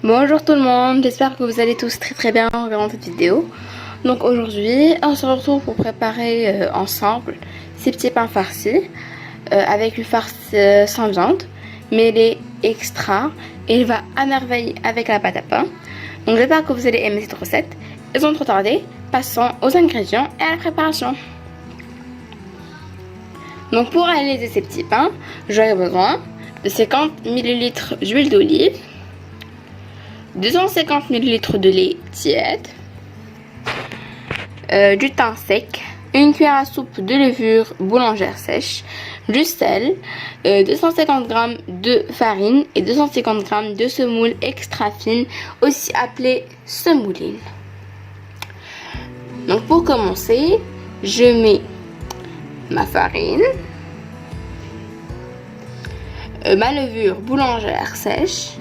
Bonjour tout le monde, j'espère que vous allez tous très bien en regardant cette vidéo. Donc aujourd'hui, on se retrouve pour préparer ensemble ces petits pains farcis avec une farce sans viande, mais elle est extra et il va à merveille avec la pâte à pain. Donc j'espère que vous allez aimer cette recette. Et sans trop tarder, passons aux ingrédients et à la préparation. Donc pour réaliser ces petits pains, j'aurai besoin de 50 ml d'huile d'olive, 250 ml de lait tiède, du thym sec, une cuillère à soupe de levure boulangère sèche, du sel, 250 g de farine et 250 g de semoule extra fine, aussi appelée semouline. Donc pour commencer, je mets ma farine, ma levure boulangère sèche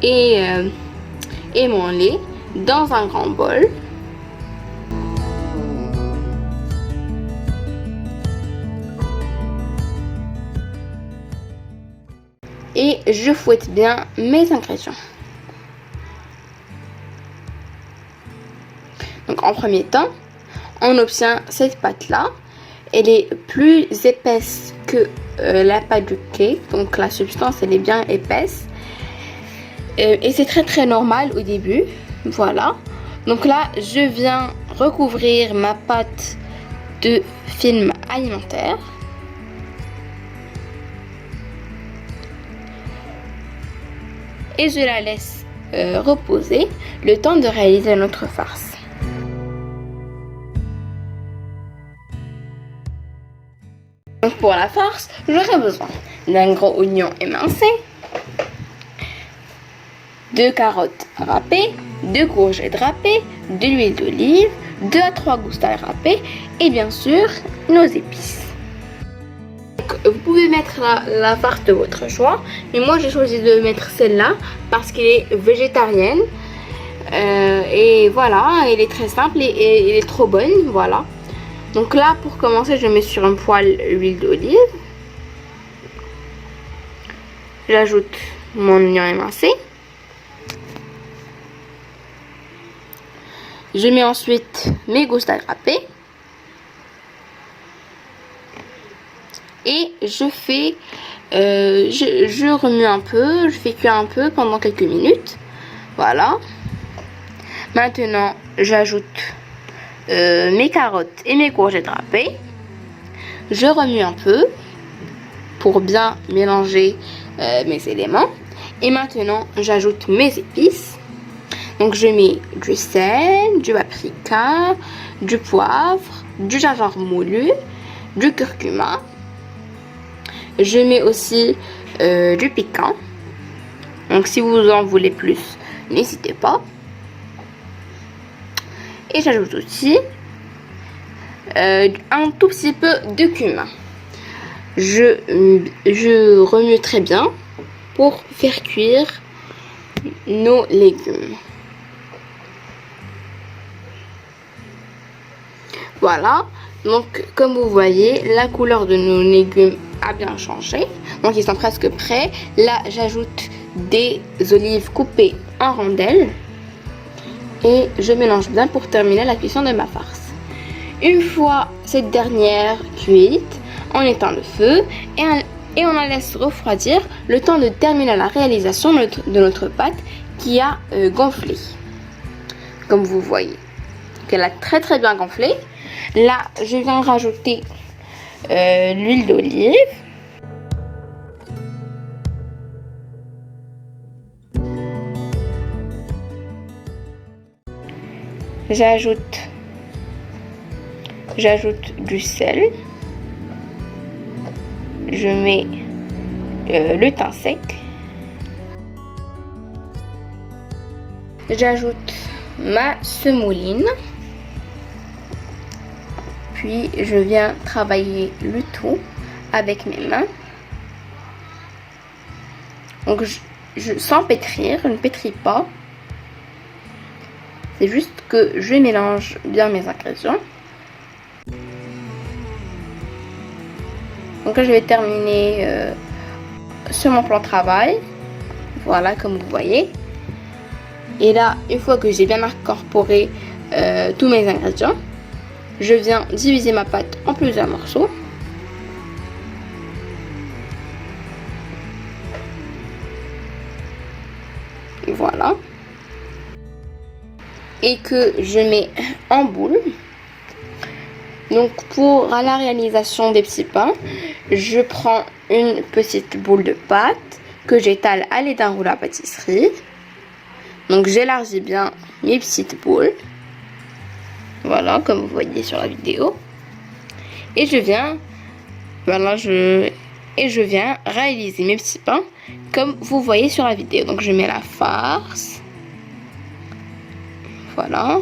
et mon lait dans un grand bol. Et je fouette bien mes ingrédients. Donc en premier temps, on obtient cette pâte là. Elle est plus épaisse que la pâte du cake, donc la substance elle est bien épaisse. Et c'est très normal au début, voilà. Donc là, je viens recouvrir ma pâte de film alimentaire. Et je la laisse reposer le temps de réaliser notre farce. Donc pour la farce, j'aurai besoin d'un gros oignon émincé, 2 carottes râpées, 2 courgettes râpées, de l'huile d'olive, 2 à 3 gousses d'ail râpées et bien sûr nos épices. Donc, vous pouvez mettre la farce de votre choix, mais moi j'ai choisi de mettre celle-là parce qu'elle est végétarienne et voilà, elle est très simple et elle est trop bonne, voilà. Donc là pour commencer, je mets sur un poêle l'huile d'olive, j'ajoute mon oignon émincé. Je mets ensuite mes gousses d'ail râpées et je remue un peu, je fais cuire un peu pendant quelques minutes. Voilà. Maintenant, j'ajoute mes carottes et mes courgettes râpées. Je remue un peu pour bien mélanger mes éléments. Et maintenant, j'ajoute mes épices. Donc je mets du sel, du paprika, du poivre, du gingembre moulu, du curcuma. Je mets aussi du piquant. Donc si vous en voulez plus, n'hésitez pas. Et j'ajoute aussi un tout petit peu de cumin. Je remue très bien pour faire cuire nos légumes. Voilà, donc comme vous voyez, la couleur de nos légumes a bien changé. Donc ils sont presque prêts. Là, j'ajoute des olives coupées en rondelles. Et je mélange bien pour terminer la cuisson de ma farce. Une fois cette dernière cuite, on éteint le feu et on la laisse refroidir le temps de terminer la réalisation de notre pâte qui a gonflé. Comme vous voyez, qu'elle a très bien gonflé. Là, je viens rajouter l'huile d'olive. J'ajoute du sel. Je mets le thym sec. J'ajoute ma semouline. Puis je viens travailler le tout avec mes mains. Donc sans pétrir, je ne pétris pas. C'est juste que je mélange bien mes ingrédients. Donc là, je vais terminer sur mon plan de travail. Voilà, comme vous voyez. Et là, une fois que j'ai bien incorporé tous mes ingrédients, je viens diviser ma pâte en plusieurs morceaux. Voilà. Et que je mets en boule. Donc pour la réalisation des petits pains, je prends une petite boule de pâte que j'étale à l'aide d'un rouleau à pâtisserie. Donc j'élargis bien mes petites boules. Voilà, comme vous voyez sur la vidéo. Et je viens, je viens réaliser mes petits pains comme vous voyez sur la vidéo. Donc je mets la farce. Voilà.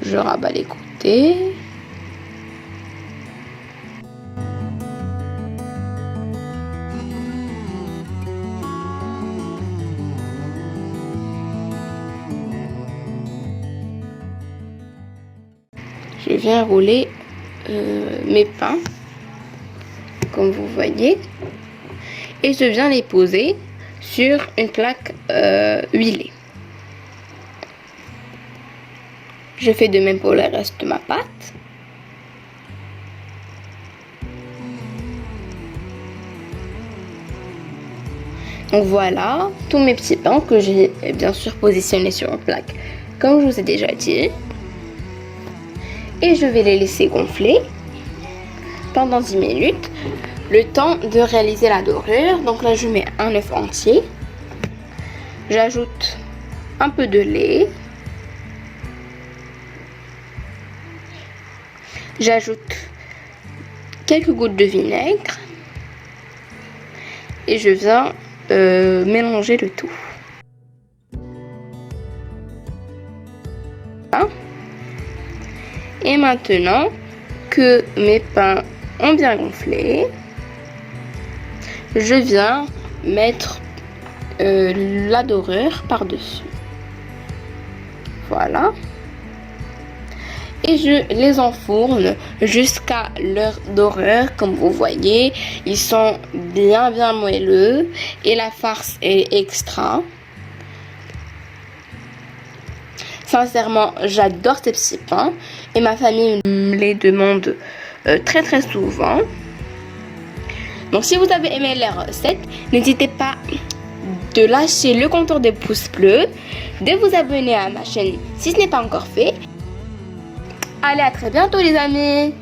Je rabats les côtés. Je viens rouler mes pains, comme vous voyez, et je viens les poser sur une plaque huilée. Je fais de même pour le reste de ma pâte. Donc voilà, tous mes petits pains que j'ai bien sûr positionnés sur une plaque, comme je vous ai déjà dit. Et je vais les laisser gonfler pendant 10 minutes, le temps de réaliser la dorure. Donc là, je mets un œuf entier. J'ajoute un peu de lait. J'ajoute quelques gouttes de vinaigre. Et je viens mélanger le tout. Voilà. Et maintenant que mes pains ont bien gonflé, je viens mettre la dorure par-dessus. Voilà. Et je les enfourne jusqu'à leur dorure. Comme vous voyez, ils sont bien moelleux et la farce est extra. Sincèrement, j'adore ces petits pains et ma famille me les demande très souvent. Donc si vous avez aimé la recette, n'hésitez pas de lâcher le contour des pouces bleus, de vous abonner à ma chaîne si ce n'est pas encore fait. Allez, à très bientôt les amis!